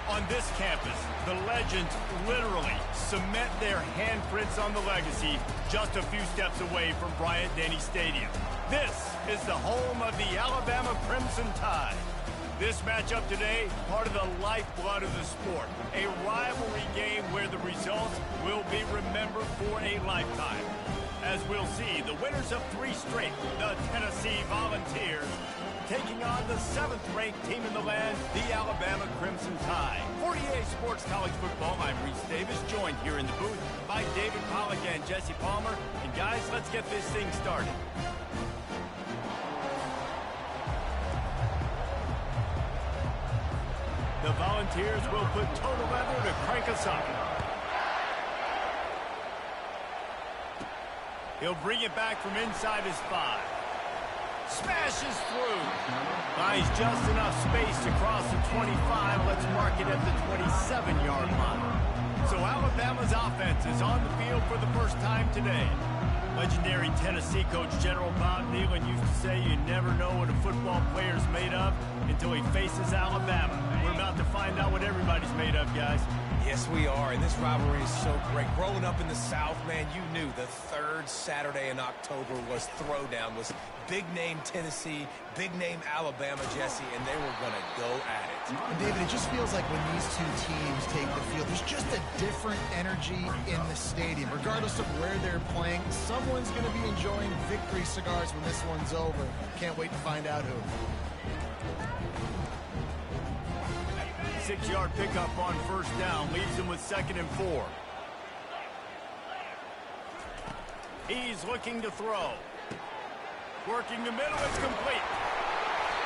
On this campus, the legends literally cement their handprints on the legacy just a few steps away from Bryant-Denny Stadium. This is the home of the Alabama Crimson Tide. This matchup today, part of the lifeblood of the sport. A rivalry game where the results will be remembered for a lifetime. As we'll see, the winners of 3 straight, the Tennessee Volunteers, taking on the 7th-ranked team in the land, the Alabama Crimson Tide. 48 Sports College Football, I'm Reese Davis, joined here in the booth by David Pollack and Jesse Palmer. And guys, let's get this thing started. The Volunteers will put total leather to crank us up. He'll bring it back from inside his 5. Smashes through. Finds just enough space to cross the 25. Let's mark it at the 27-yard line. So Alabama's offense is on the field for the first time today. Legendary Tennessee coach General Bob Neyland used to say you never know what a football player's made of until he faces Alabama. We're about to find out what everybody's made of, guys. Yes, we are, and this rivalry is so great. Growing up in the South, man, you knew the 3rd Saturday in October was Throwdown, was big-name Tennessee, big-name Alabama, Jesse, and they were going to go at it. And David, it just feels like when these 2 teams take the field, there's just a different energy in the stadium. Regardless of where they're playing, someone's going to be enjoying victory cigars when this one's over. Can't wait to find out who. 6-yard pickup on 1st down leaves him with 2nd and 4. He's looking to throw. Working the middle, it's complete.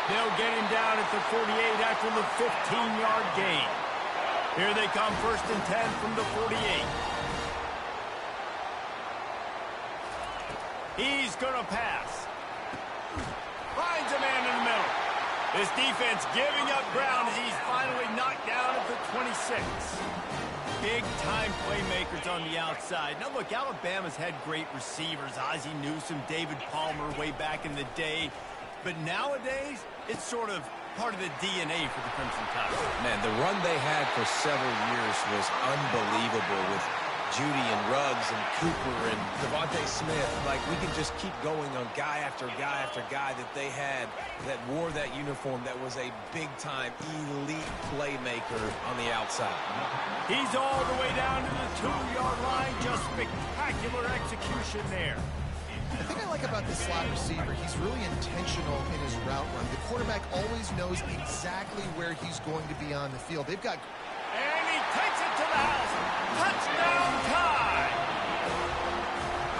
They'll get him down at the 48 after the 15-yard gain. Here they come, 1st and 10 from the 48. He's gonna pass. Finds a man in the middle. This defense giving up ground as he's finally knocked down at the 26. Big-time playmakers on the outside. Now, look, Alabama's had great receivers. Ozzie Newsome, David Palmer way back in the day. But nowadays, it's sort of part of the DNA for the Crimson Tide. Man, the run they had for several years was unbelievable with Judy and Ruggs and Cooper and Devontae Smith. Like, we can just keep going on guy after guy after guy that they had that wore that uniform that was a big-time elite playmaker on the outside. He's all the way down to the 2-yard line. Just spectacular execution there. The thing I like about this slot receiver, he's really intentional in his route run. The quarterback always knows exactly where he's going to be on the field. They've got... And he takes it to the house. Touchdown Tide!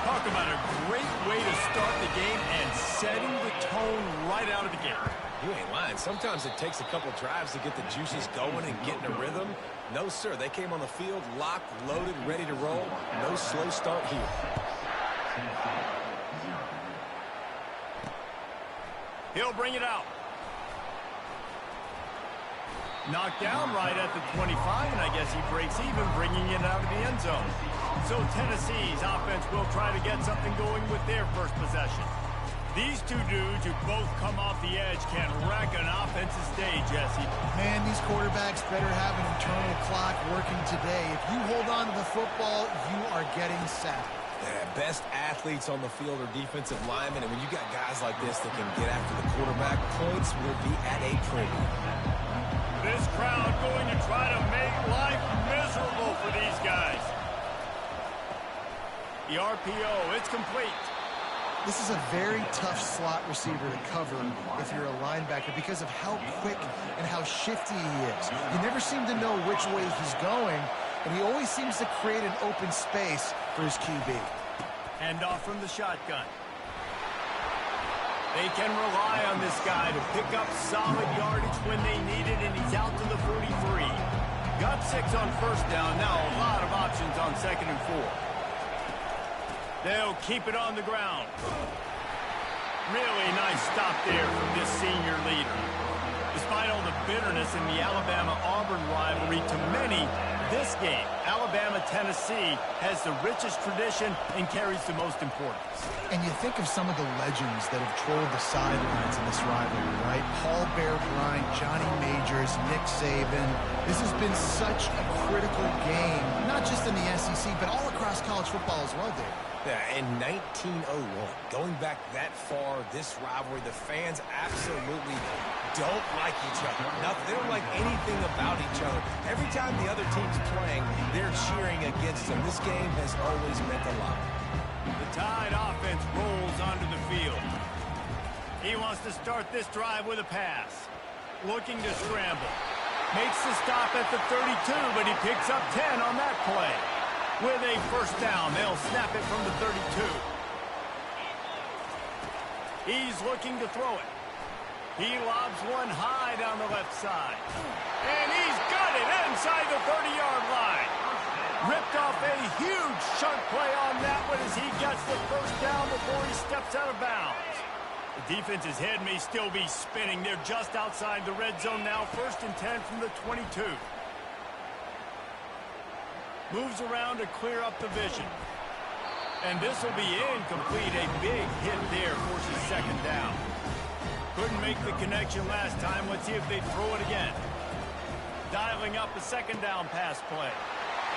Talk about a great way to start the game and setting the tone right out of the gate. You ain't lying. Sometimes it takes a couple drives to get the juices going and get in a rhythm. No, sir. They came on the field, locked, loaded, ready to roll. No slow start here. He'll bring it out. Knocked down right at the 25, and I guess he breaks even, bringing it out of the end zone. So Tennessee's offense will try to get something going with their first possession. These 2 dudes who both come off the edge can wreck an offense's day, Jesse. Man, these quarterbacks better have an internal clock working today. If you hold on to the football, you are getting sacked. Yeah, best athletes on the field are defensive linemen, and when you got guys like this that can get after the quarterback, points will be at a premium. This crowd going to try to make life miserable for these guys. The RPO, it's complete. This is a very tough slot receiver to cover if you're a linebacker because of how quick and how shifty he is. You never seem to know which way he's going, and he always seems to create an open space for his QB. Hand off from the shotgun. They can rely on this guy to pick up solid yardage when they need it, and he's out to the 43. Got 6 on 1st down. Now a lot of options on 2nd and 4. They'll keep it on the ground. Really nice stop there from this senior leader. This Despite all the bitterness in the Alabama-Auburn rivalry, to many, this game, Alabama-Tennessee, has the richest tradition and carries the most importance. And you think of some of the legends that have trolled the sidelines in this rivalry, right? Paul Bear Bryant, Johnny Majors, Nick Saban. This has been such a critical game, not just in the SEC, but all across college football as well, Dave. Yeah, in 1901, going back that far, this rivalry, the fans absolutely don't like each other. They don't like anything about each other. Every time the other team's playing, they're cheering against them. This game has always meant a lot. The Tide offense rolls onto the field. He wants to start this drive with a pass. Looking to scramble. Makes the stop at the 32, but he picks up 10 on that play. With a first down, they'll snap it from the 32. He's looking to throw it. He lobs one high down the left side. And he's got it inside the 30-yard line. Ripped off a huge chunk play on that one as he gets the first down before he steps out of bounds. The defense's head may still be spinning. They're just outside the red zone now. 1st and 10 from the 22. Moves around to clear up the vision. And this will be incomplete. A big hit there forces 2nd down. Couldn't make the connection last time. Let's see if they throw it again. Dialing up a 2nd down pass play.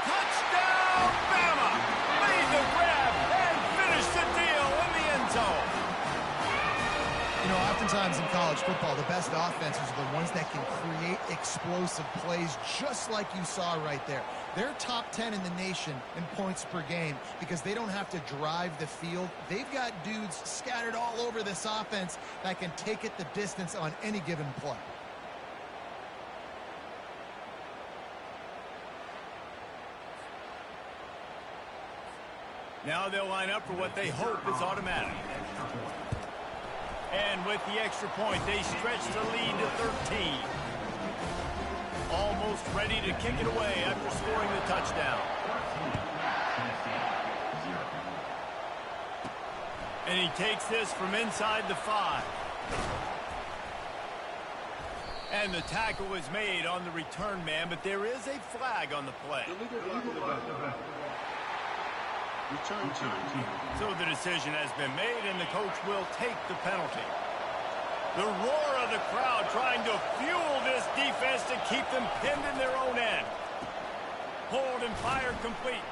Touchdown, Bama! Made the grab and finished the deal in the end zone. You know, oftentimes in college football, the best offenses are the ones that can create explosive plays just like you saw right there. They're top 10 in the nation in points per game because they don't have to drive the field. They've got dudes scattered all over this offense that can take it the distance on any given play. Now they'll line up for what they hope is automatic. And with the extra point, they stretch the lead to 13. Almost ready to kick it away after scoring the touchdown. And he takes this from inside the 5. And the tackle is made on the return man, but there is a flag on the play. So the decision has been made, and the coach will take the penalty. The roar of the crowd trying to fuel this defense to keep them pinned in their own end. Hold and fire complete.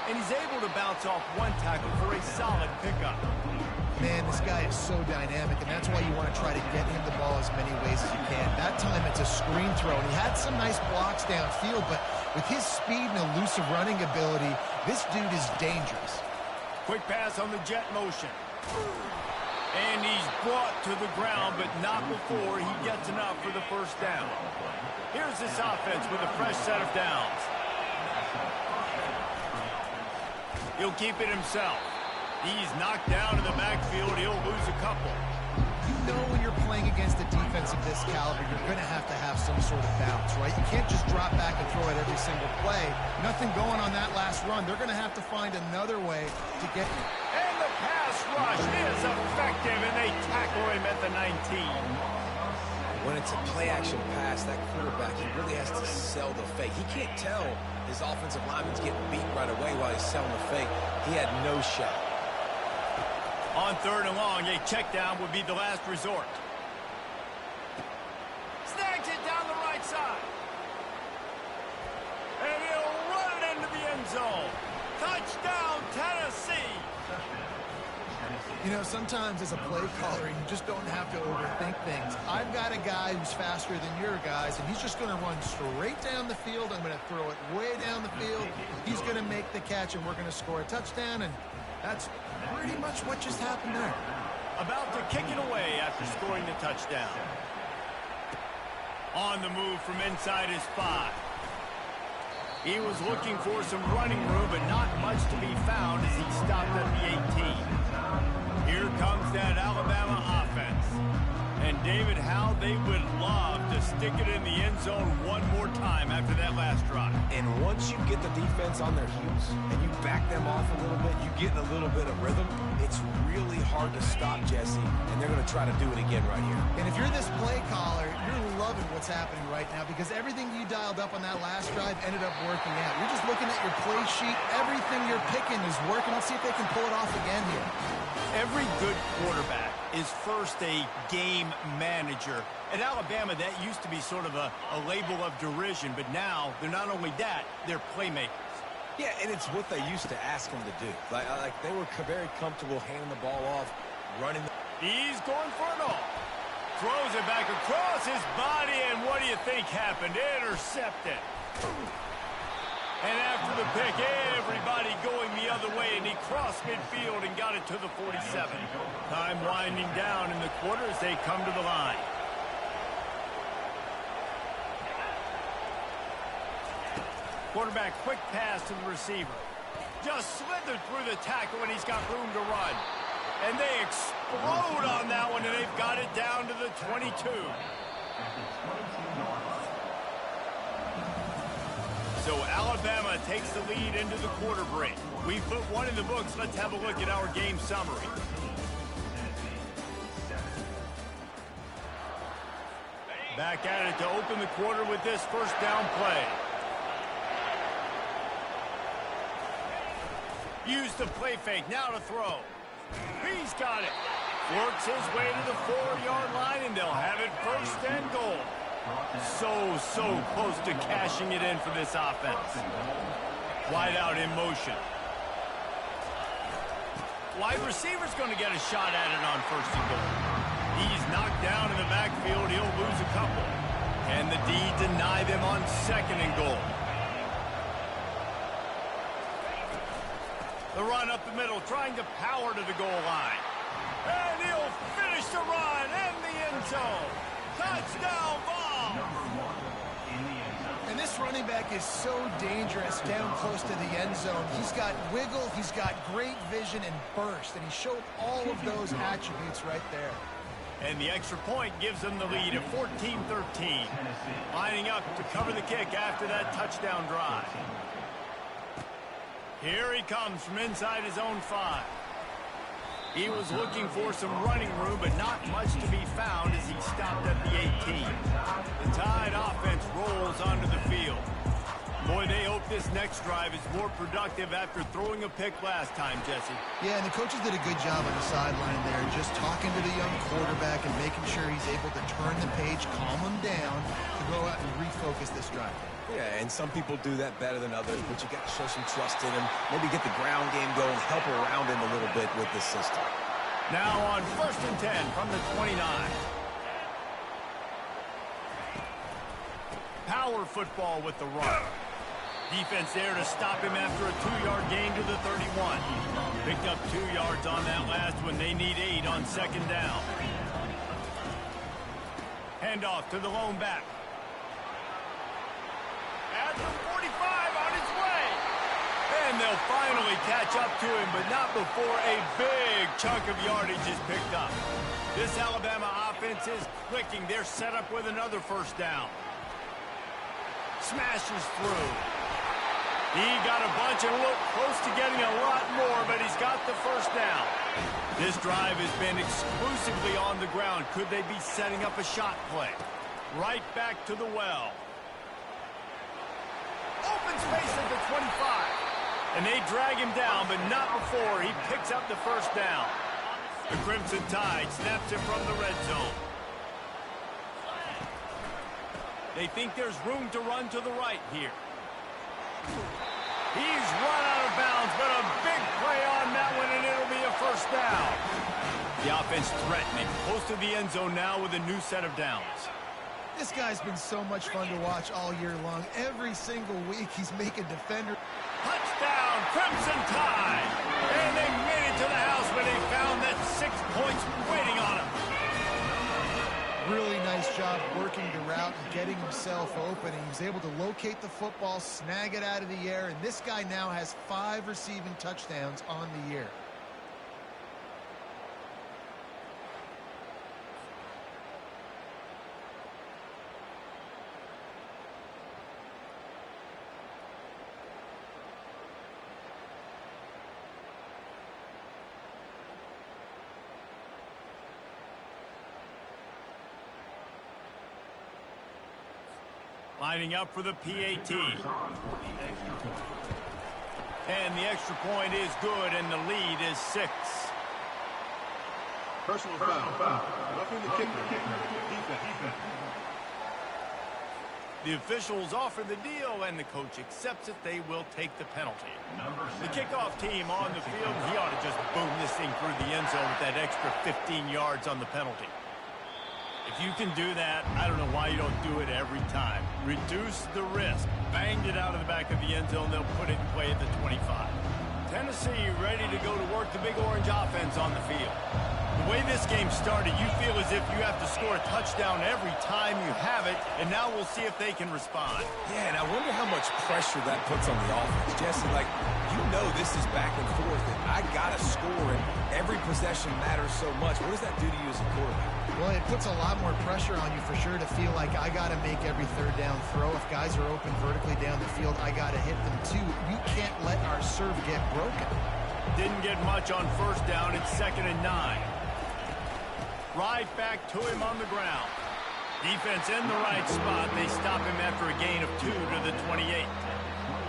And he's able to bounce off one tackle for a solid pickup. Man, this guy is so dynamic, and that's why you want to try to get him the ball as many ways as you can. That time it's a screen throw, and he had some nice blocks downfield, but with his speed and elusive running ability, this dude is dangerous. Quick pass on the jet motion. And he's brought to the ground, but not before he gets enough for the first down. Here's this offense with a fresh set of downs. He'll keep it himself. He's knocked down in the backfield. He'll lose a couple. You know when you're playing against a defense of this caliber, you're going to have some sort of bounce, right? You can't just drop back and throw it every single play. Nothing going on that last run. They're going to have to find another way to get you. And the pass rush is effective, and they tackle him at the 19. When it's a play-action pass, that quarterback, he really has to sell the fake. He can't tell his offensive lineman's getting beat right away while he's selling the fake. He had no shot. On 3rd and long, a check down would be the last resort. Snags it down the right side. And he'll run it into the end zone. Touchdown, Tennessee. You know, sometimes as a play caller, you just don't have to overthink things. I've got a guy who's faster than your guys, and he's just going to run straight down the field. I'm going to throw it way down the field. He's going to make the catch, and we're going to score a touchdown, and that's pretty much what just happened there. About to kick it away after scoring the touchdown. On the move from inside his 5. He was looking for some running room, but not much to be found as he stopped at the 18. Here comes that Alabama offense. And David, how they would love to stick it in the end zone one more time after that last drive. And once you get the defense on their heels and you back them off a little bit, you get in a little bit of rhythm, it's really hard to stop, Jesse, and they're going to try to do it again right here. And if you're this play caller, you're loving what's happening right now because everything you dialed up on that last drive ended up working out. You're just looking at your play sheet. Everything you're picking is working. Let's see if they can pull it off again here. Every good quarterback is first a game manager. At Alabama, that used to be sort of a label of derision, but now they're not only that, they're playmakers. Yeah, and it's what they used to ask them to do. Like they were very comfortable handing the ball off, running. He's going for it all. Throws it back across his body, and what do you think happened? Intercepted. And after the pick, everybody going the other way, and he crossed midfield and got it to the 47. Time winding down in the quarter as they come to the line. Quarterback, quick pass to the receiver. Just slithered through the tackle, and he's got room to run. And they explode on that one, and they've got it down to the 22. So Alabama takes the lead into the quarter break. We put one in the books. Let's have a look at our game summary. Back at it to open the quarter with this first down play. Use the play fake, now to throw. He's got it. Works his way to the 4-yard line, and they'll have it first and goal. So close to cashing it in for this offense. Wide out in motion. Wide receiver's going to get a shot at it on first and goal. He's knocked down in the backfield. He'll lose a couple. And the D deny them on second and goal. The run up the middle, trying to power to the goal line. And he'll finish the run in the end zone. Touchdown ball. And this running back is so dangerous down close to the end zone. He's got wiggle, he's got great vision and burst, and he showed all of those attributes right there. And the extra point gives them the lead at 14-13. Lining up to cover the kick after that touchdown drive. Here he comes from inside his own 5. He was looking for some running room, but not much to be found as he stopped at the 18. The Tide offense rolls onto the field. Boy, they hope this next drive is more productive after throwing a pick last time, Jesse. Yeah, and the coaches did a good job on the sideline there, just talking to the young quarterback and making sure he's able to turn the page, calm him down, to go out and refocus this drive. Yeah, and some people do that better than others, but you got to show some trust in him. Maybe get the ground game going, help around him a little bit with this system. Now on 1st and 10 from the 29. Power football with the run. Defense there to stop him after a 2-yard gain to the 31. Picked up 2 yards on that last one. They need 8 on second down. Handoff to the lone back. At the 45 on its way. And they'll finally catch up to him, but not before a big chunk of yardage is picked up. This Alabama offense is clicking. They're set up with another first down. Smashes through. He got a bunch and looked close to getting a lot more, but he's got the first down. This drive has been exclusively on the ground. Could they be setting up a shot play? Right back to the well. Open space at the 25. And they drag him down, but not before he picks up the first down. The Crimson Tide snaps it from the red zone. They think there's room to run to the right here. He's run out of bounds, but a big play on that one, and it'll be a first down. The offense threatening, close to the end zone now with a new set of downs. This guy's been so much fun to watch all year long. Every single week he's making defender. Touchdown, Crimson Tide! And they made it to the house where they found that 6 points waiting on them. Really nice job working the route and getting himself open. He was able to locate the football, snag it out of the air, and this guy now has 5 receiving touchdowns on the year. Lining up for the PAT. And the extra point is good, and the lead is 6. Personal foul. Roughing the kicker. Defense. The officials offer the deal, and the coach accepts it. They will take the penalty. The kickoff team on the field, he ought to just boom this thing through the end zone with that extra 15 yards on the penalty. If you can do that, I don't know why you don't do it every time. Reduce the risk. Banged it out of the back of the end zone. They'll put it in play at the 25. Tennessee ready to go to work the big orange offense on the field. The way this game started, you feel as if you have to score a touchdown every time you have it, and now we'll see if they can respond. Yeah, and I wonder how much pressure that puts on the offense. Jesse, like, you know this is back and forth, and I got to score, and every possession matters so much. What does that do to you as a quarterback? Well, it puts a lot more pressure on you for sure to feel like I got to make every third down throw. If guys are open vertically down the field, I got to hit them too. We can't let our serve get broken. Didn't get much on first down. It's 2nd and 9. Right back to him on the ground. Defense in the right spot. They stop him after a gain of 2 to the 28.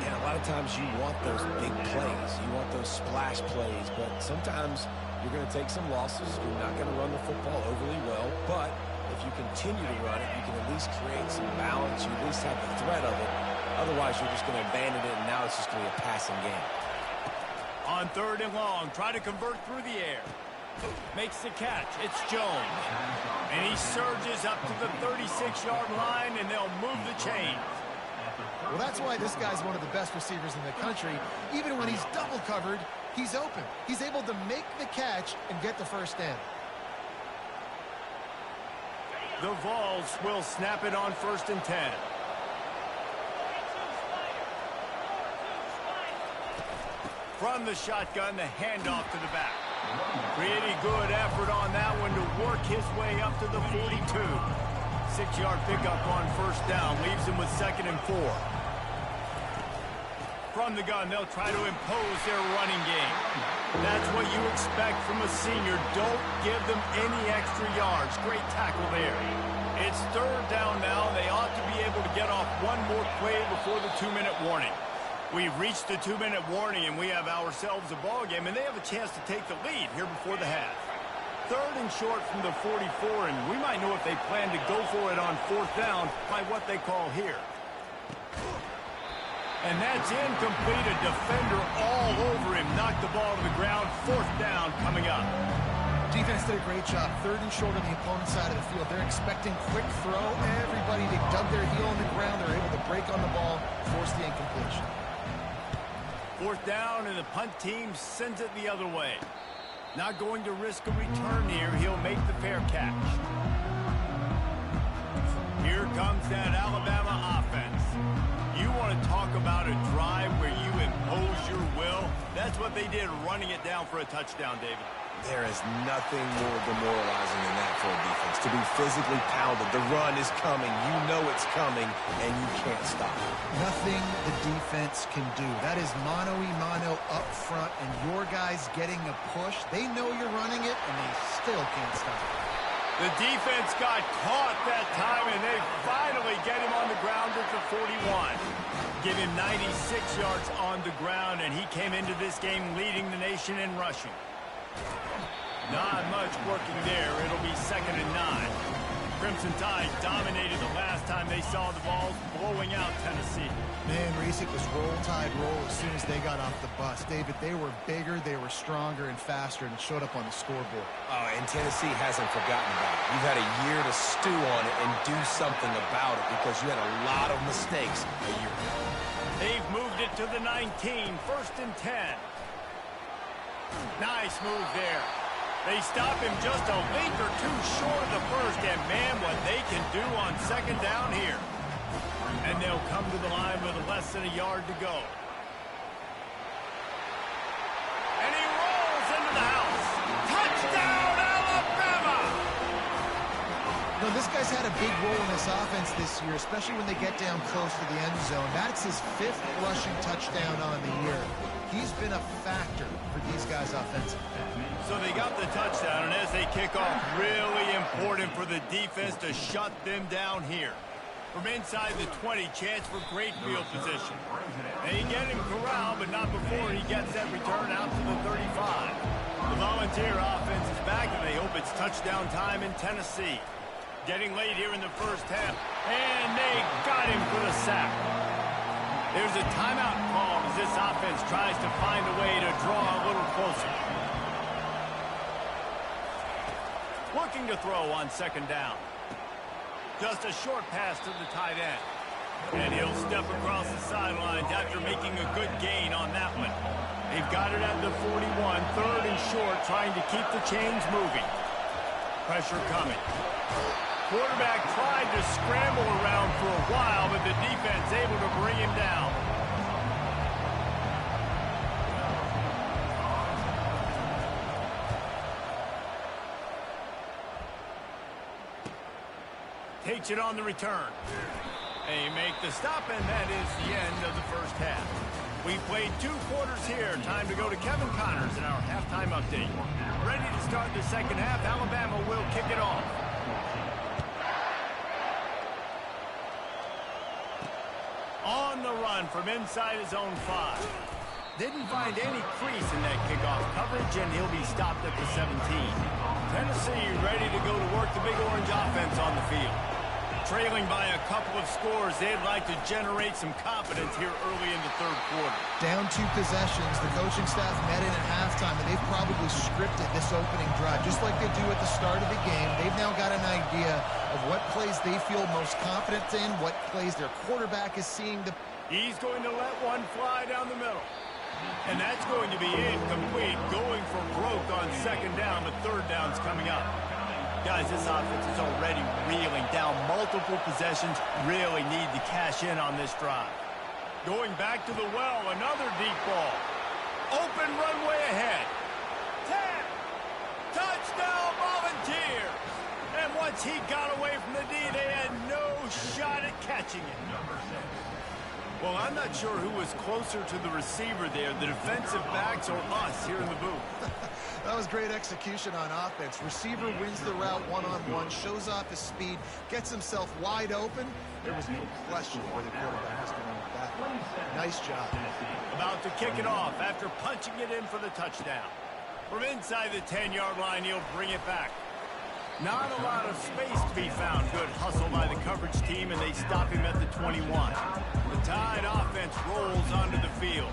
Yeah, a lot of times you want those big plays. You want those splash plays, but sometimes you're going to take some losses. You're not going to run the football overly well, but if you continue to run it, you can at least create some balance. You at least have the threat of it. Otherwise, you're just going to abandon it, and now it's just going to be a passing game. On 3rd and long, try to convert through the air. Makes the catch. It's Jones. And he surges up to the 36-yard line, and they'll move the chain. Well, that's why this guy's one of the best receivers in the country. Even when he's double covered, he's open. He's able to make the catch and get the first down. The Vols will snap it on 1st and 10. From the shotgun, the handoff to the back. Pretty good effort on that one to work his way up to the 42. 6-yard pickup on first down leaves him with 2nd and 4. From the gun, they'll try to impose their running game. That's what you expect from a senior. Don't give them any extra yards. Great tackle there. It's 3rd down now. They ought to be able to get off one more play before the 2-minute warning. We've reached the 2-minute warning, and we have ourselves a ball game, and they have a chance to take the lead here before the half. 3rd and short from the 44, and we might know if they plan to go for it on 4th down by what they call here. And that's incomplete. A defender all over him. Knocked the ball to the ground. 4th down coming up. Defense did a great job. 3rd and short on the opponent's side of the field. They're expecting quick throw. Everybody, they dug their heel on the ground. They're able to break on the ball, force the incompletion. 4th down, and the punt team sends it the other way. Not going to risk a return here. He'll make the fair catch. Here comes that Alabama offense. You want to talk about a drive where you impose your will? That's what they did, running it down for a touchdown, David. There is nothing more demoralizing than that for a defense. To be physically pounded. The run is coming. You know it's coming, and you can't stop it. Nothing the defense can do. That is mano-a-mano up front, and your guys getting a push. They know you're running it, and they still can't stop it. The defense got caught that time, and they finally get him on the ground at the 41. Give him 96 yards on the ground, and he came into this game leading the nation in rushing. Not much working there. It'll be 2nd and 9. Crimson Tide dominated the last time they saw the Vols, blowing out Tennessee. Man, Reese, it was roll tide roll as soon as they got off the bus. David, they were bigger, they were stronger and faster, and it showed up on the scoreboard. Oh, and Tennessee hasn't forgotten about it. You've had a year to stew on it and do something about it because you had a lot of mistakes a year ago. They've moved it to the 19, 1st and 10. Nice move there. They stop him just a length or two short of the first, and man, what they can do on 2nd down here. And they'll come to the line with less than a yard to go. And he rolls into the house. Touchdown, Alabama! No, this guy's had a big role in this offense this year, especially when they get down close to the end zone. That's his 5th rushing touchdown on the year. He's been a factor for these guys offensively. So they got the touchdown, and as they kick off, really important for the defense to shut them down here. From inside the 20, chance for great field position. They get him corralled, but not before he gets that return out to the 35. The Volunteer offense is back, and they hope it's touchdown time in Tennessee. Getting late here in the first half, and they got him for the sack. There's a timeout call as this offense tries to find a way to draw a little closer. Looking to throw on second down. Just a short pass to the tight end. And he'll step across the sidelines after making a good gain on that one. They've got it at the 41, third and short, trying to keep the chains moving. Pressure coming. Quarterback tried to scramble around for a while, but the defense able to bring him down. Takes it on the return. They make the stop, and that is the end of the first half. We played 2 quarters here. Time to go to Kevin Connors in our halftime update. Ready to start the second half. Alabama will kick it off. On the run from inside his own 5. Didn't find any crease in that kickoff coverage, and he'll be stopped at the 17. Tennessee ready to go to work the Big Orange offense on the field. Trailing by a couple of scores, they'd like to generate some confidence here early in the third quarter. Down 2 possessions, the coaching staff met in at halftime, and they've probably scripted this opening drive, just like they do at the start of the game. They've now got an idea of what plays they feel most confident in, what plays their quarterback is seeing. He's going to let one fly down the middle. And that's going to be incomplete, going for broke on second down, but third down's coming up. Guys, this offense is already reeling down multiple possessions. Really need to cash in on this drive. Going back to the well, another deep ball. Open runway ahead. 10. Touchdown, Volunteer. And once he got away from the D, they had no shot at catching it. Well, I'm not sure who was closer to the receiver there, the defensive backs or us here in the booth. That was great execution on offense. Receiver wins the route one-on-one, shows off his speed, gets himself wide open. There was no question where the quarterback was going with that. Nice job. About to kick it off after punching it in for the touchdown. From inside the 10-yard line, he'll bring it back. Not a lot of space to be found. Good hustle by the coverage team, and they stop him at the 21. The Tide offense rolls onto the field.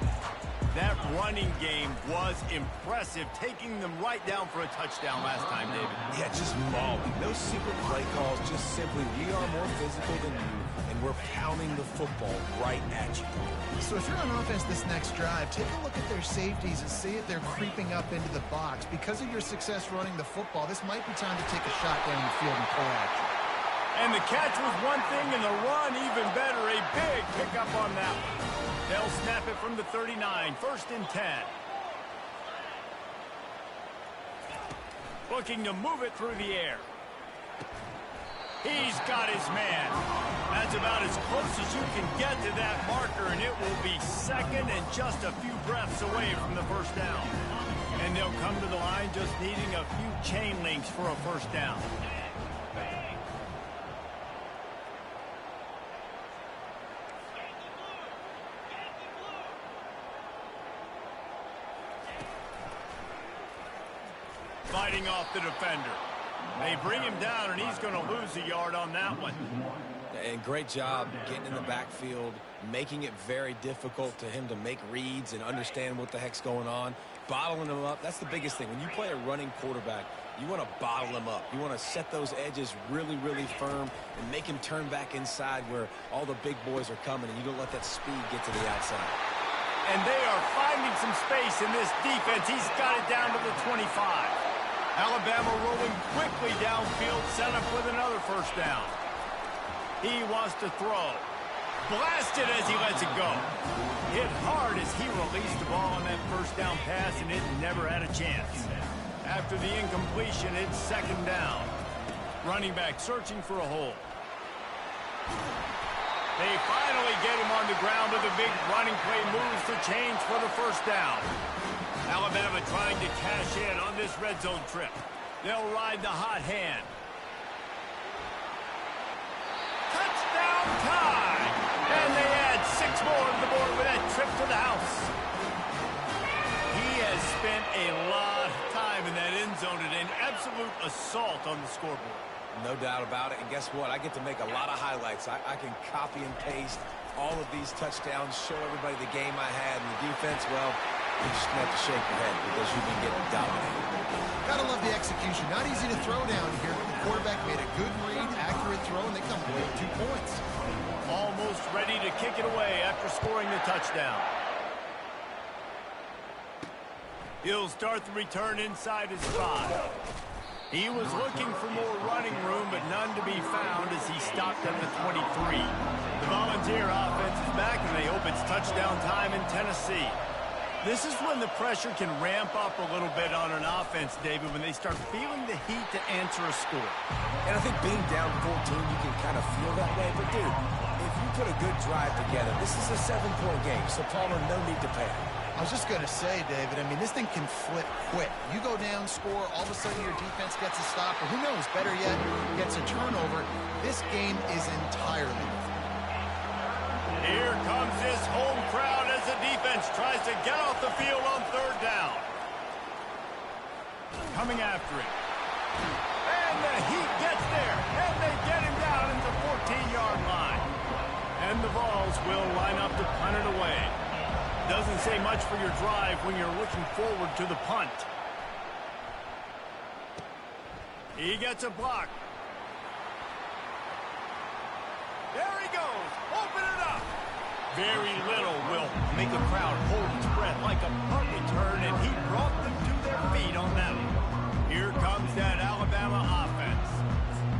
That running game was impressive, taking them right down for a touchdown last time, David. Yeah, just mauling. No secret play calls, just simply we are more physical than you, and we're pounding the football right at you. So if you're on offense this next drive, take a look at their safeties and see if they're creeping up into the box. Because of your success running the football, this might be time to take a shot down the field and play action. And the catch was one thing, and the run even better. A big pickup on that one. They'll snap it from the 39, 1st and 10. Looking to move it through the air. He's got his man. That's about as close as you can get to that marker, and it will be second and just a few breaths away from the first down. And they'll come to the line just needing a few chain links for a first down. Fighting off the defender. They bring him down, and he's going to lose a yard on that one. And great job getting in the backfield, making it very difficult to him to make reads and understand what the heck's going on. Bottling him up, that's the biggest thing. When you play a running quarterback, you want to bottle him up. You want to set those edges really, really firm and make him turn back inside where all the big boys are coming, and you don't let that speed get to the outside. And they are finding some space in this defense. He's got it down to the 25. Alabama rolling quickly downfield, set up with another first down. He wants to throw. Blasted as he lets it go. Hit hard as he released the ball on that first down pass, and it never had a chance. After the incompletion, it's second down. Running back searching for a hole. They finally get him on the ground with a big running play, moves the chains for the first down. Alabama trying to cash in on this red zone trip. They'll ride the hot hand. Touchdown, going to the board with that trip to the house. He has spent a lot of time in that end zone and an absolute assault on the scoreboard. No doubt about it. And guess what? I get to make a lot of highlights. I can copy and paste all of these touchdowns, show everybody the game I had. And the defense, well, you're just going to have to shake your head because you've been getting dominated. Gotta love the execution. Not easy to throw down here. The quarterback made a good read, accurate throw, and they come away with 2 points. Almost ready to kick it away after scoring the touchdown. He'll start the return inside his 5. He was looking for more running room, but none to be found as he stopped at the 23. The Volunteer offense is back, and they hope it's touchdown time in Tennessee. This is when the pressure can ramp up a little bit on an offense, David, when they start feeling the heat to answer a score. And I think being down 14, you can kind of feel that way. But, dude, if you put a good drive together, this is a 7-point game, so Palmer, no need to panic. I was just going to say, David, I mean, this thing can flip quick. You go down, score, all of a sudden your defense gets a stop, or who knows, better yet, gets a turnover. This game is entirely different. Here comes this home crowd as the defense tries to get off the field on 3rd down. Coming after it. And the Heat gets there, and they get him down at the 14-yard line. And the Vols will line up to punt it away. Doesn't say much for your drive when you're looking forward to the punt. He gets a block. There he goes. Open it up. Very little will make a crowd hold its breath like a punt return, and he brought them to their feet on that one. Here comes that Alabama offense.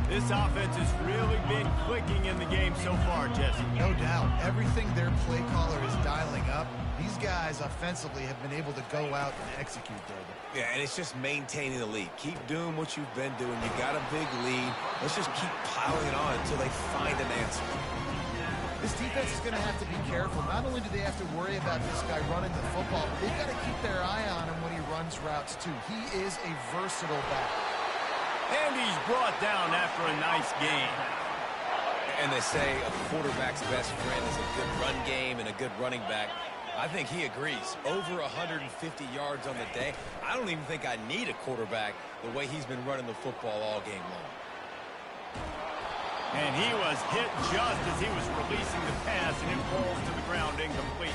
This offense has really been clicking in the game so far, Jesse. No doubt. Everything their play caller is dialing up, these guys offensively have been able to go out and execute, David. Yeah, and it's just maintaining the lead. Keep doing what you've been doing. You got a big lead. Let's just keep piling it on until they find an answer. This defense is going to have to be careful. Not only do they have to worry about this guy running the football, but they've got to keep their eye on him when he runs routes, too. He is a versatile back. And he's brought down after a nice game. And they say a quarterback's best friend is a good run game and a good running back. I think he agrees. Over 150 yards on the day. I don't even think I need a quarterback the way he's been running the football all game long. And he was hit just as he was releasing the pass, and it falls to the ground incomplete.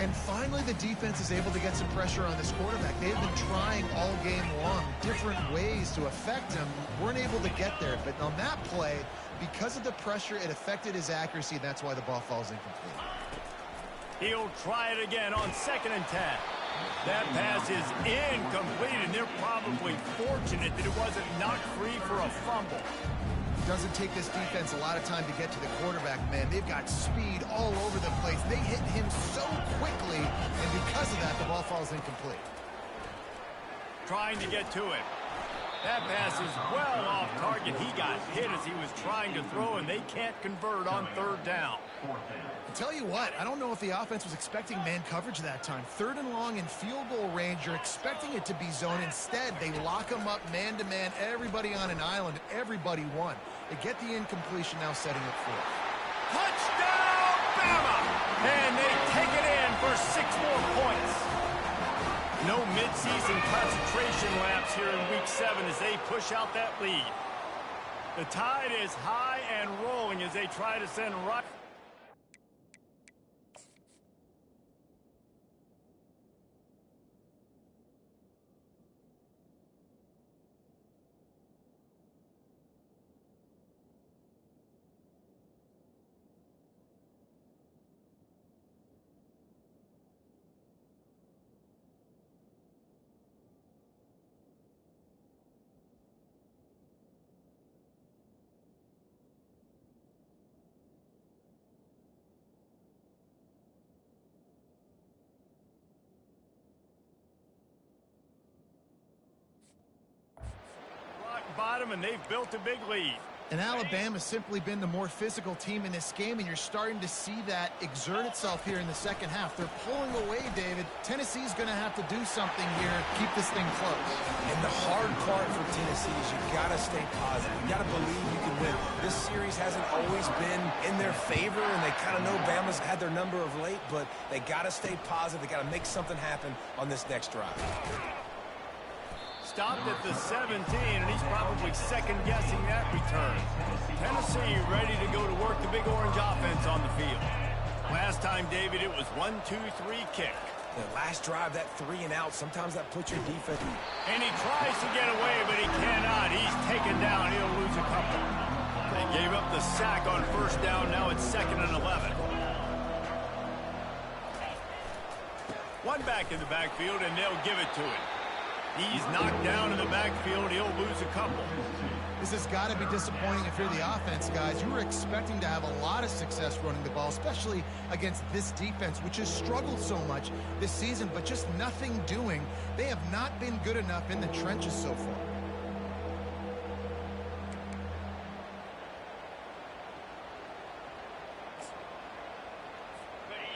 And finally, the defense is able to get some pressure on this quarterback. They've been trying all game long different ways to affect him. Weren't able to get there. But on that play, because of the pressure, it affected his accuracy. That's why the ball falls incomplete. He'll try it again on 2nd and 10. That pass is incomplete, and they're probably fortunate that it wasn't knocked free for a fumble. Doesn't take this defense a lot of time to get to the quarterback, man. They've got speed all over the place. They hit him so quickly, and because of that, the ball falls incomplete. Trying to get to it. That pass is well off target. He got hit as he was trying to throw, and they can't convert on 3rd down. I'll tell you what, I don't know if the offense was expecting man coverage that time. 3rd and long in field goal range, you're expecting it to be zone. Instead, they lock him up man-to-man, everybody on an island, everybody won. They get the incompletion, now setting up 4. Touchdown, Bama! And they take it in for 6 more points. No midseason concentration laps here in Week 7 as they push out that lead. The tide is high and rolling as they try to send right. Bottom, and they've built a big lead. And Alabama's simply been the more physical team in this game, and you're starting to see that exert itself here in the second half. They're pulling away, David. Tennessee's going to have to do something here, keep this thing close. And the hard part for Tennessee is you got to stay positive. You got to believe you can win. This series hasn't always been in their favor, and they kind of know Bama's had their number of late, but they got to stay positive. They got to make something happen on this next drive. Stopped at the 17, and he's probably second-guessing that return. Tennessee ready to go to work the big orange offense on the field. Last time, David, it was 1-2-3 kick. The last drive, that 3 and out, sometimes that puts your defense. And he tries to get away, but he cannot. He's taken down. He'll lose a couple. They gave up the sack on first down. Now it's 2nd and 11. One back in the backfield, and they'll give it to him. He's knocked down in the backfield. He'll lose a couple. This has got to be disappointing if you're the offense, guys. You were expecting to have a lot of success running the ball, especially against this defense, which has struggled so much this season, but just nothing doing. They have not been good enough in the trenches so far.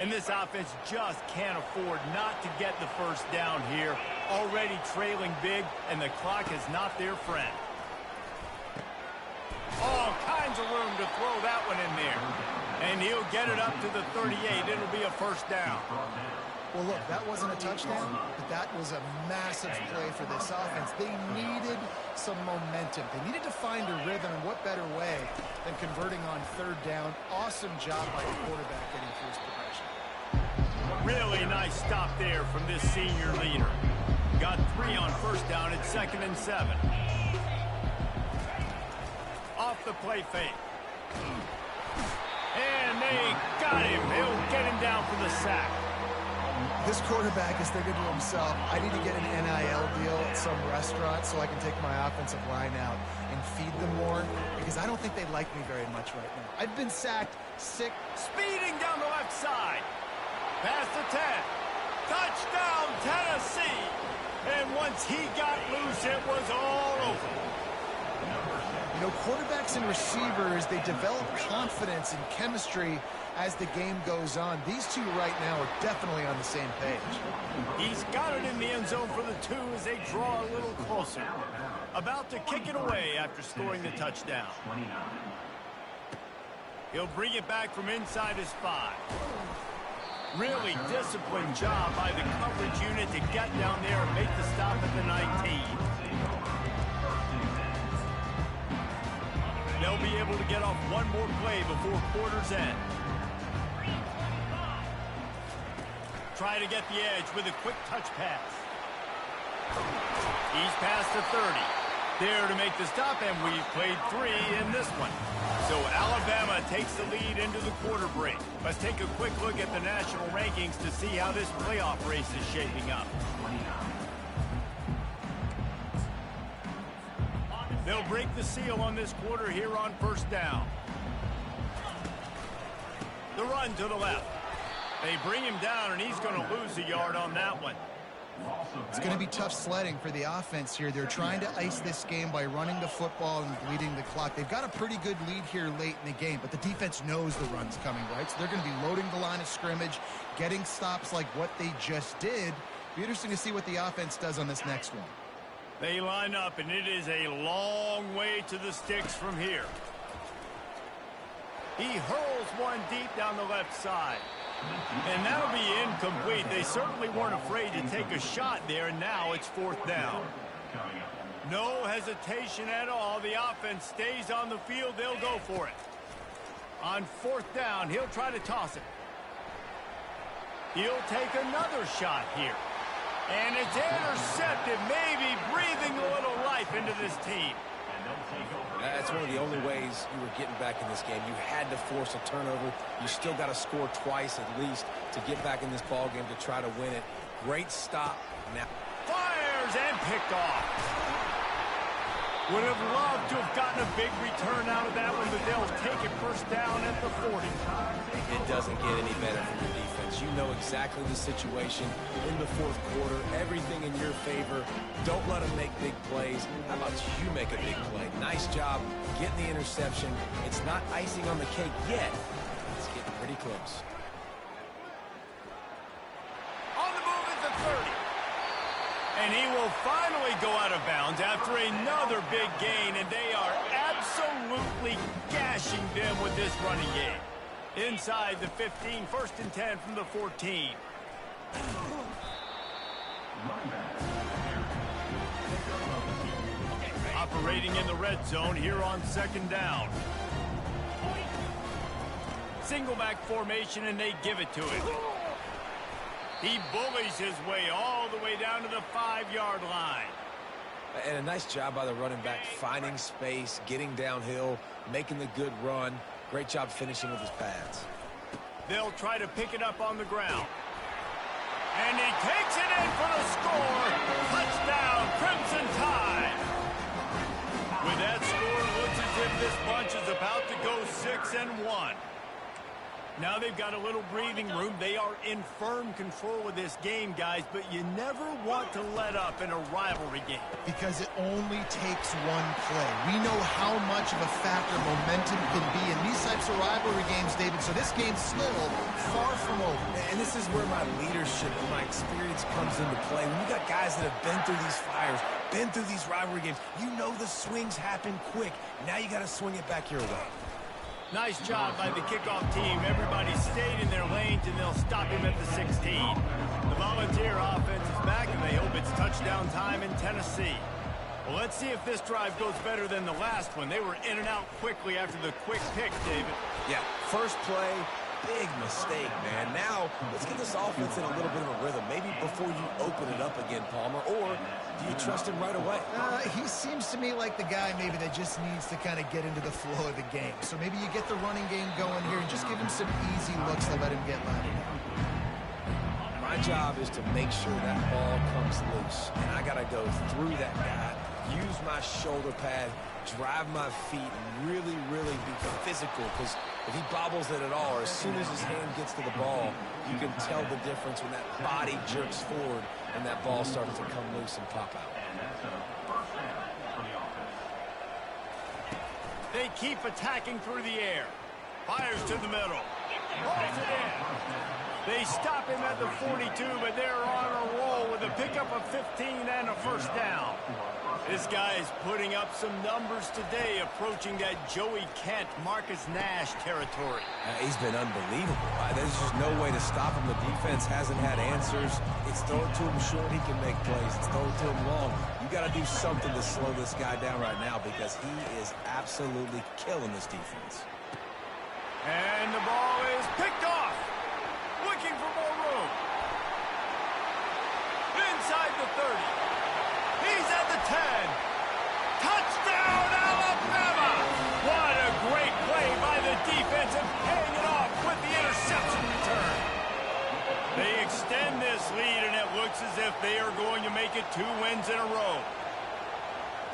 And this offense just can't afford not to get the first down here. Already trailing big, and the clock is not their friend. All kinds of room to throw that one in there. And he'll get it up to the 38. It'll be a first down. Well, look, that wasn't a touchdown, but that was a massive play for this offense. They needed some momentum. They needed to find a rhythm, and what better way than converting on third down. Awesome job by the quarterback getting through his progression. Really nice stop there from this senior leader. Got 3 on first down at 2nd and 7. Off the play fake. And they got him. They'll get him down for the sack. This quarterback is thinking to himself, I need to get an NIL deal at some restaurant so I can take my offensive line out and feed them more, because I don't think they like me very much right now. I've been sacked 6. Speeding down the left side. Past the 10. Touchdown, Tennessee. And once he got loose, it was all over. You know, quarterbacks and receivers, they develop confidence and chemistry as the game goes on. These two right now are definitely on the same page. He's got it in the end zone for the 2 as they draw a little closer. About to kick it away after scoring the touchdown. He'll bring it back from inside his 5. Really disciplined job by the coverage unit to get down there and make the stop at the 19. They'll be able to get off one more play before quarter's end. Try to get the edge with a quick touch pass. He's past the 30. There to make the stop, and we've played 3 in this one. So Alabama takes the lead into the quarter break. Let's take a quick look at the national rankings to see how this playoff race is shaping up. They'll break the seal on this quarter here on first down. The run to the left. They bring him down, and he's going to lose a yard on that one. It's going to be tough sledding for the offense here. They're trying to ice this game by running the football and bleeding the clock. They've got a pretty good lead here late in the game, but the defense knows the run's coming, right? So they're going to be loading the line of scrimmage, getting stops like what they just did. Be interesting to see what the offense does on this next one. They line up, and it is a long way to the sticks from here. He hurls one deep down the left side. And that'll be incomplete. They certainly weren't afraid to take a shot there, and now it's 4th down. No hesitation at all. The offense stays on the field. They'll go for it. On 4th down, he'll try to toss it. He'll take another shot here. And it's intercepted, maybe breathing a little life into this team. That's one of the only ways you were getting back in this game. You had to force a turnover. You still got to score twice at least to get back in this ball game to try to win it. Great stop. Now fires and picked off. Would have loved to have gotten a big return out of that one, but they'll take it first down at the 40. It doesn't get any better from your defense. defense. You know exactly the situation in the fourth quarter, everything in your favor. Don't let them make big plays. How about you make a big play? Nice job getting the interception. It's not icing on the cake yet. It's getting pretty close. On the move at the 30. And he will finally go out of bounds after another big gain, and they are absolutely gashing them with this running game. Inside the 15, 1st and 10 from the 14. Operating in the red zone here on 2nd down. Single back formation, and they give it to him. He bullies his way all the way down to the 5-yard line. And a nice job by the running back, finding space, getting downhill, making the good run. Great job finishing with his pads. They'll try to pick it up on the ground. And he takes it in for the score. Touchdown, Crimson Tide. With that score, it looks as if this bunch is about to go 6-1. Now they've got a little breathing room. They are in firm control of this game, guys, but you never want to let up in a rivalry game. Because it only takes one play. We know how much of a factor momentum can be in these types of rivalry games, David, so this game's still far from over. And this is where my leadership and my experience comes into play. When you got guys that have been through these fires, been through these rivalry games, you know the swings happen quick. Now you got to swing it back your way. Nice job by the kickoff team. Everybody stayed in their lanes, and they'll stop him at the 16. The Volunteer offense is back, and they hope it's touchdown time in Tennessee. Well, let's see if this drive goes better than the last one. They were in and out quickly after the quick pick, David. Yeah, first play, big mistake, man. Now, let's get this offense in a little bit of a rhythm. Maybe before you open it up again, Palmer, or do you trust him right away? He seems to me like the guy maybe that just needs to kind of get into the flow of the game. So maybe you get the running game going here and just give him some easy looks to let him get lateral. My job is to make sure that ball comes loose. And I got to go through that guy, use my shoulder pad, drive my feet, and really, really be physical. Because if he bobbles it at all, or as soon as his hand gets to the ball, you can tell the difference when that body jerks forward and that ball starts to come loose and pop out. They keep attacking through the air. Fires to the middle. Rolls it in. They stop him at the 42, but they're on a roll with a pickup of 15 and a 1st down. This guy is putting up some numbers today, approaching that Joey Kent, Marcus Nash territory. He's been unbelievable. There's just no way to stop him. The defense hasn't had answers. It's throw it to him short, he can make plays. It's throw it to him long. You got to do something to slow this guy down right now because he is absolutely killing this defense. And the ball is picked off. Looking for more room. Inside the 30. He's at the 10. Touchdown, Alabama! What a great play by the defense and paying it off with the interception return. They extend this lead, and it looks as if they are going to make it 2 wins in a row.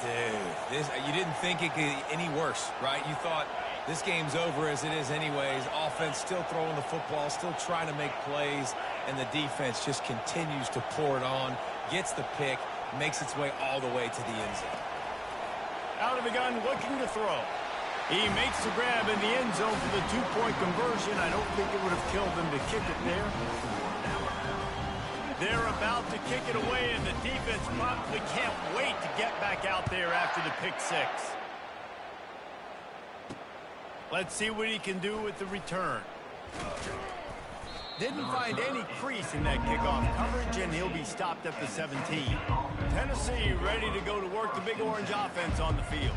Dude, you didn't think it could get any worse, right? You thought this game's over as it is anyways. Offense still throwing the football, still trying to make plays, and the defense just continues to pour it on, gets the pick, makes its way all the way to the end zone. Out of the gun, looking to throw. He makes the grab in the end zone for the 2-point conversion. I don't think it would have killed them to kick it there. They're about to kick it away, and the defense probably can't wait to get back out there after the pick 6. Let's see what he can do with the return. Didn't find any crease in that kickoff coverage, and he'll be stopped at the 17. Tennessee ready to go to work the Big Orange offense on the field.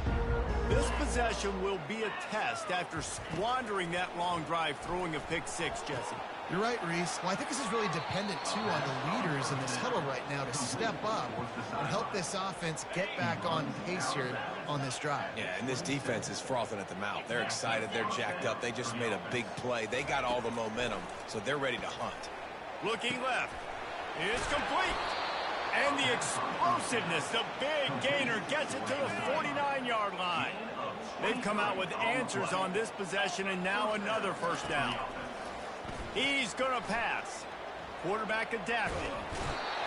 This possession will be a test after squandering that long drive throwing a pick 6, Jesse. You're right, Reese. Well, I think this is really dependent, too, on the leaders in this huddle right now to step up and help this offense get back on pace here on this drive. Yeah, and this defense is frothing at the mouth. They're excited. They're jacked up. They just made a big play. They got all the momentum, so they're ready to hunt. Looking left. It's complete. And the explosiveness, the big gainer gets it to the 49-yard line. They've come out with answers on this possession, and now another 1st down. He's going to pass. Quarterback adapted.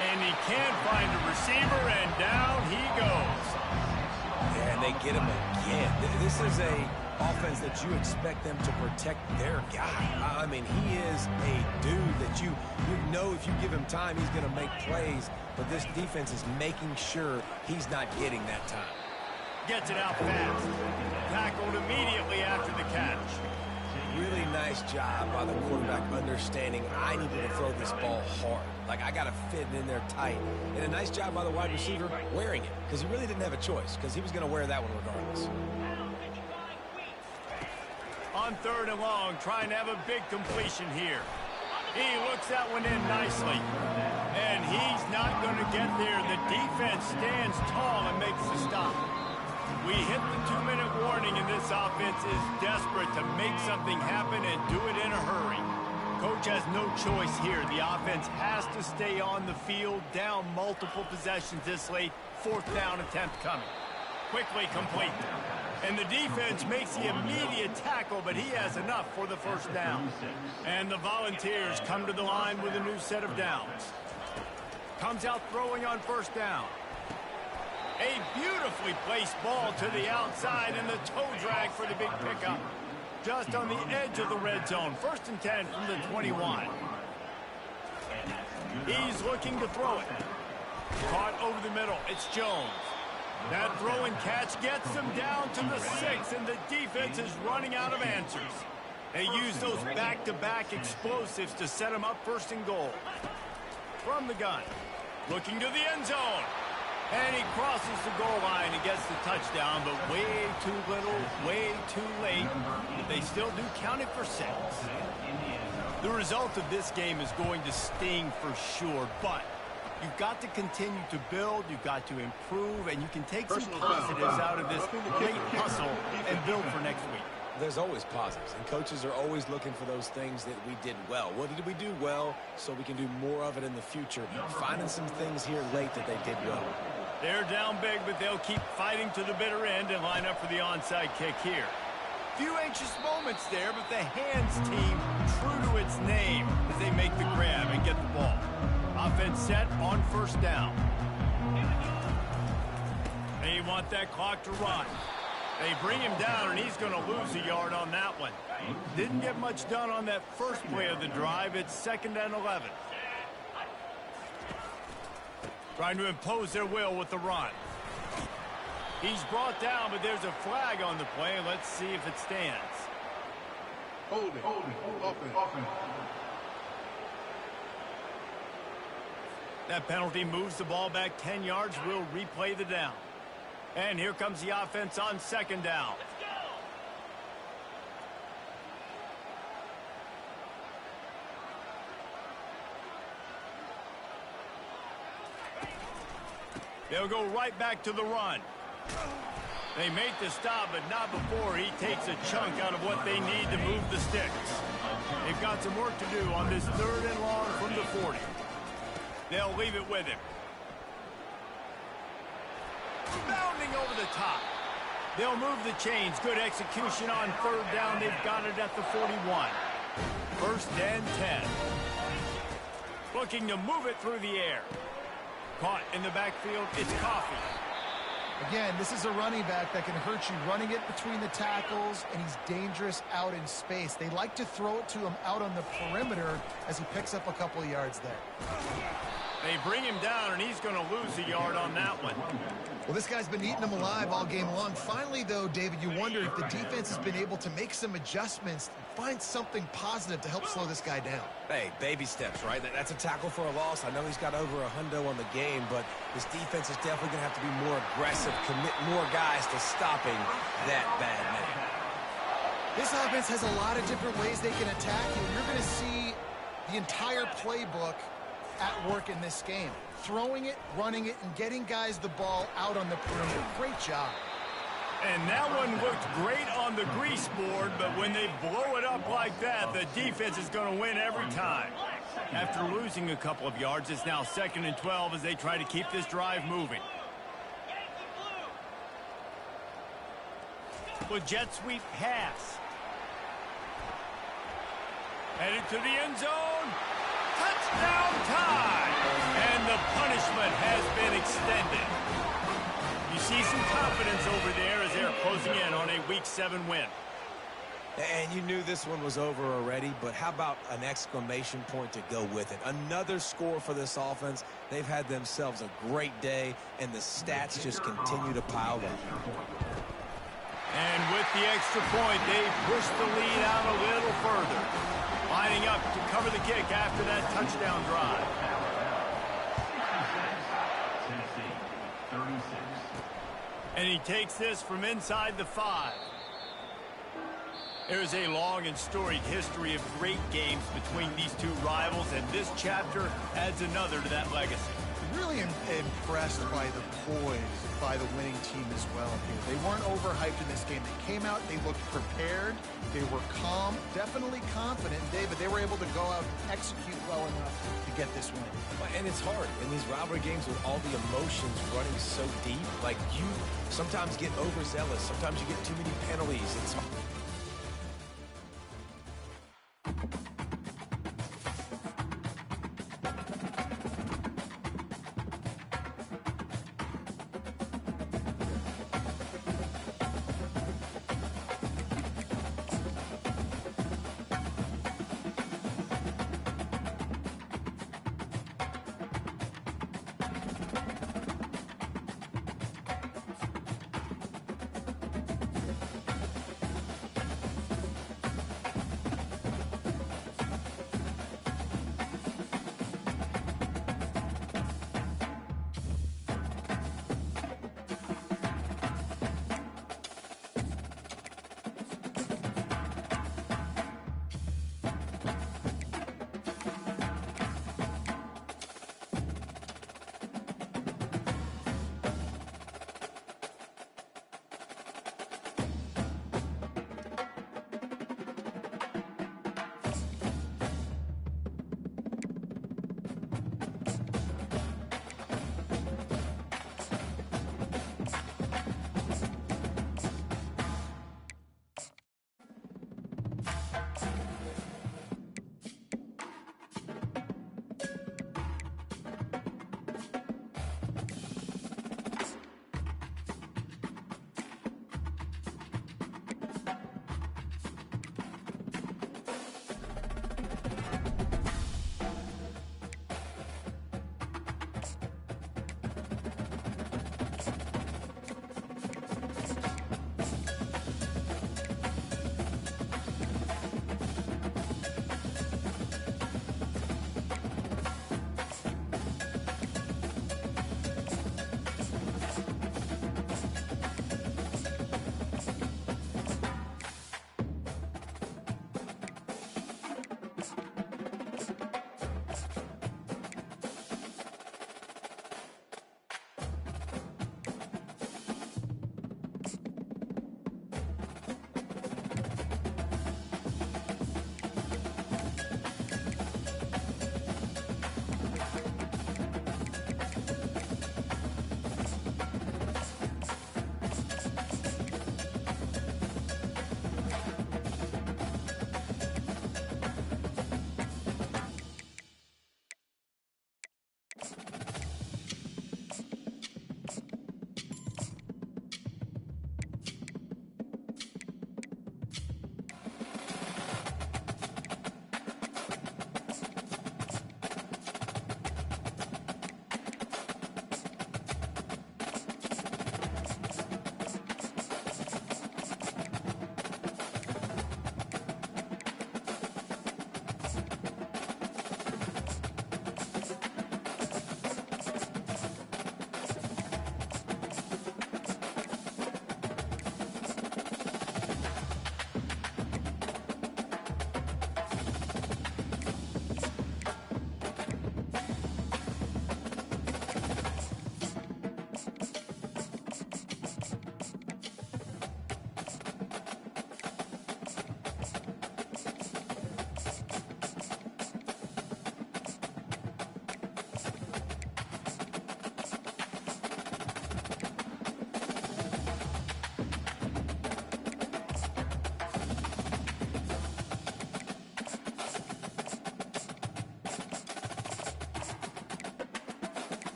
And he can't find a receiver, and down he goes. Yeah, and they get him again. This is a offense that you expect them to protect their guy. I mean, he is a dude that you know if you give him time, he's going to make plays. But this defense is making sure he's not getting that time. Gets it out fast. Tackled immediately after the catch. Really nice job by the quarterback understanding I needed to throw this ball hard. Like, I got to fit it in there tight. And a nice job by the wide receiver wearing it, because he really didn't have a choice, because he was going to wear that one regardless. On 3rd and long, trying to have a big completion here. He looks that one in nicely. And he's not going to get there. The defense stands tall and makes the stop. We hit the 2-minute warning, and this offense is desperate to make something happen and do it in a hurry. Coach has no choice here. The offense has to stay on the field, down multiple possessions this late. 4th down attempt coming. Quickly complete. And the defense makes the immediate tackle, but he has enough for the 1st down. And the Volunteers come to the line with a new set of downs. Comes out throwing on 1st down. A beautifully placed ball to the outside, and the toe drag for the big pickup. Just on the edge of the red zone. 1st and 10 from the 21. He's looking to throw it. Caught over the middle. It's Jones. That throw and catch gets them down to the 6, and the defense is running out of answers. They use those back-to-back explosives to set them up 1st and goal. From the gun. Looking to the end zone. And he crosses the goal line and gets the touchdown, but way too little, way too late. They still do count it for 6. The result of this game is going to sting for sure, but you've got to continue to build, you've got to improve, and you can take some positives out of this late hustle and build for next week. There's always positives, and coaches are always looking for those things that we did well. What did we do well so we can do more of it in the future? Finding some things here late that they did well. They're down big, but they'll keep fighting to the bitter end and line up for the onside kick here. Few anxious moments there, but the hands team true to its name as they make the grab and get the ball. Offense set on 1st down. They want that clock to run. They bring him down, and he's going to lose a yard on that one. Didn't get much done on that first play of the drive. It's 2nd and 11. Trying to impose their will with the run. He's brought down, but there's a flag on the play. Let's see if it stands. Hold it. Offense. That penalty moves the ball back 10 yards. We'll replay the down. And here comes the offense on 2nd down. They'll go right back to the run. They make the stop, but not before he takes a chunk out of what they need to move the sticks. They've got some work to do on this 3rd and long from the 40. They'll leave it with him. Bounding over the top. They'll move the chains. Good execution on 3rd down. They've got it at the 41. 1st and 10. Looking to move it through the air. Caught in the backfield, it's Coffee. Again, this is a running back that can hurt you running it between the tackles, and he's dangerous out in space. They like to throw it to him out on the perimeter as he picks up a couple of yards there. They bring him down, and he's going to lose a yard on that one. Well, this guy's been eating them alive all game long. Finally, though, David, you wonder if the defense has been able to make some adjustments, find something positive to help slow this guy down. Hey, baby steps, right? That's a tackle for a loss. I know he's got over $100 on the game, but this defense is definitely going to have to be more aggressive, commit more guys to stopping that bad man. This offense has a lot of different ways they can attack you. You're going to see the entire playbook at work in this game. Throwing it, running it, and getting guys the ball out on the perimeter. Great job. And that one looked great on the grease board, but when they blow it up like that, the defense is going to win every time. After losing a couple of yards, it's now 2nd and 12 as they try to keep this drive moving. With jet sweep pass. Headed to the end zone. Touchdown time. And the punishment has been extended. You see some confidence over there as they're closing in on a Week 7 win. And you knew this one was over already, but how about an exclamation point to go with it? Another score for this offense. They've had themselves a great day, and the stats just continue to pile up. And with the extra point, they push the lead out a little further. Lining up to cover the kick after that touchdown drive. And he takes this from inside the 5. There's a long and storied history of great games between these two rivals, and this chapter adds another to that legacy. Really impressed by the poise by the winning team as well here. They weren't overhyped in this game. They came out, they looked prepared, they were calm, definitely confident. David, they were able to go out and execute well enough to get this win. And it's hard in these rivalry games with all the emotions running so deep. Like, you sometimes get overzealous. Sometimes you get too many penalties. It's